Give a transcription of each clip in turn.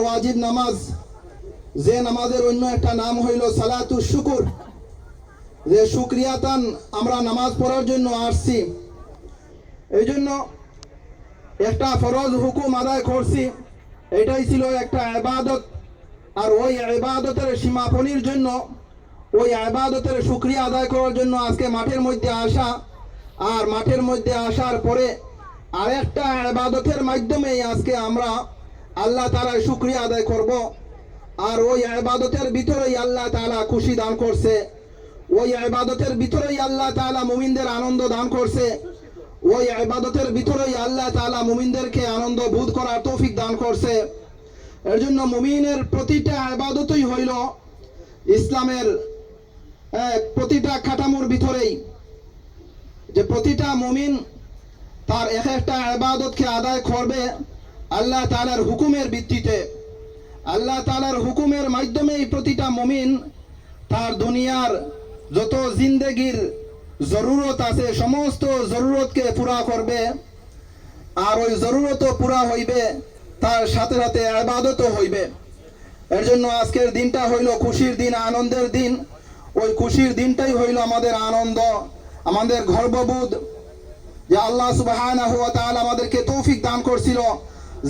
ওয়াজিব নামাজ, যে নামাজের অন্য একটা নাম হইল সালাতুশ শুকুর, যে শুকরিয়াতান আমরা নামাজ পড়ার জন্য আসছি। এই জন্য একটা ফরজ হুকুম আদায় করছি, এটাই ছিল একটা ইবাদত। আর ওই ইবাদতের সীমাপনির জন্য, ওই ইবাদতের শুকরিয়া আদায় করার জন্য আজকে মাঠের মধ্যে আসা। আর মাঠের মধ্যে আসার পরে আরেকটা ইবাদতের মাধ্যমে আজকে আমরা আল্লাহ তাআলার শুকরিয়া আদায় করব। আর ওই ইবাদতের ভিতরেই আল্লাহ তাআলা খুশি দান করছে, ওই ইবাদতের ভিতরেই আল্লাহ তাআলা মুমিনদের আনন্দ দান করছে, ওই ইবাদতের ভিতরেই আল্লাহ তাআলা মুমিনদেরকে আনন্দ বোধ করার তৌফিক দান করছে। এর জন্য মুমিনের প্রতিটা ইবাদতই হইল ইসলামের প্রতিটা কাঠামোর ভিতরেই, যে প্রতিটা মুমিন তার এক একটা ইবাদতকে আদায় করবে আল্লাহ তাআলার হুকুমের ভিত্তিতে। আল্লাহ তাআলার হুকুমের মাধ্যমেই প্রতিটা মুমিন তার দুনিয়ার যত জিন্দেগির জরুরত আছে সমস্ত জরুরতকে পুরা করবে। আর ওই জরুরতও পুরা হইবে, তার সাথে সাথে ইবাদতও হইবে। এর জন্য আজকের দিনটা হইল খুশির দিন, আনন্দের দিন। ওই খুশির দিনটাই হইল আমাদের আনন্দ, আমাদের গর্ববোধ, যে আল্লাহ সুবহানাহু ওয়া তাআলা আমাদেরকে তৌফিক দান করছিল,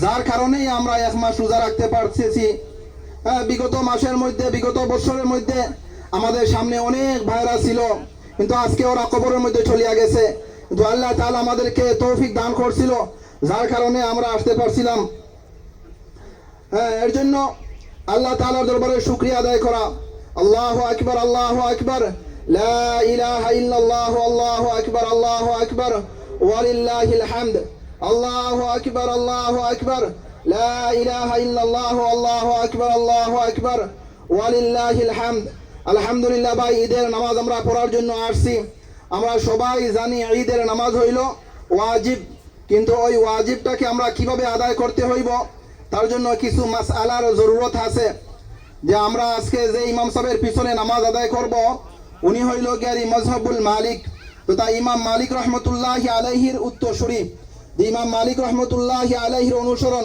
যার কারণেই আমরা এক মাস রোজা রাখতে পারতেছি। বিগত মাসের মধ্যে, বিগত বছরের মধ্যে আমাদের সামনে অনেক ভাইরা ছিল, কিন্তু আজকে ওরা কবরের মধ্যে চলিয়া গেছে। কিন্তু আল্লাহ তাআলা আমাদেরকে তৌফিক দান করছিল, যার কারণে আমরা আসতে পারছিলাম। এর জন্য আল্লাহ তাআলার দরবারে শুকরিয়া আদায় করা। আল্লাহু আকবার, আল্লাহু আকবার, লা ইলাহা ইল্লাল্লাহ, আল্লাহু আকবার, আল্লাহু আকবার, ওয়ালিল্লাহিল হামদ। আল্লাহু আকবার, আল্লাহু আকবার, লা ইলাহা ইল্লাল্লাহ, আল্লাহু আকবার, আল্লাহু আকবার, ওয়ালিল্লাহিল হামদ। আলহামদুলিল্লাহ ভাই, ঈদের নামাজ আমরা পড়ার জন্য আসছি। আমরা সবাই জানি ঈদের নামাজ হইল ওয়াজিব, কিন্তু ওই ওয়াজিবটাকে আমরা কিভাবে আদায় করতে হইব তার জন্য কিছু মাসআলার জরুরত আছে। যে আমরা আজকে যে ইমাম সাহেবের পিছনে নামাজ আদায় করব, উনি হইল গিয়ারি মযহাবুল মালিক, তথা ইমাম মালিক রহমতুল্লাহি আলাইহির উত্তরসূরি। যে ইমাম মালিক রহমতুল্লাহি আলাইহির অনুসরণ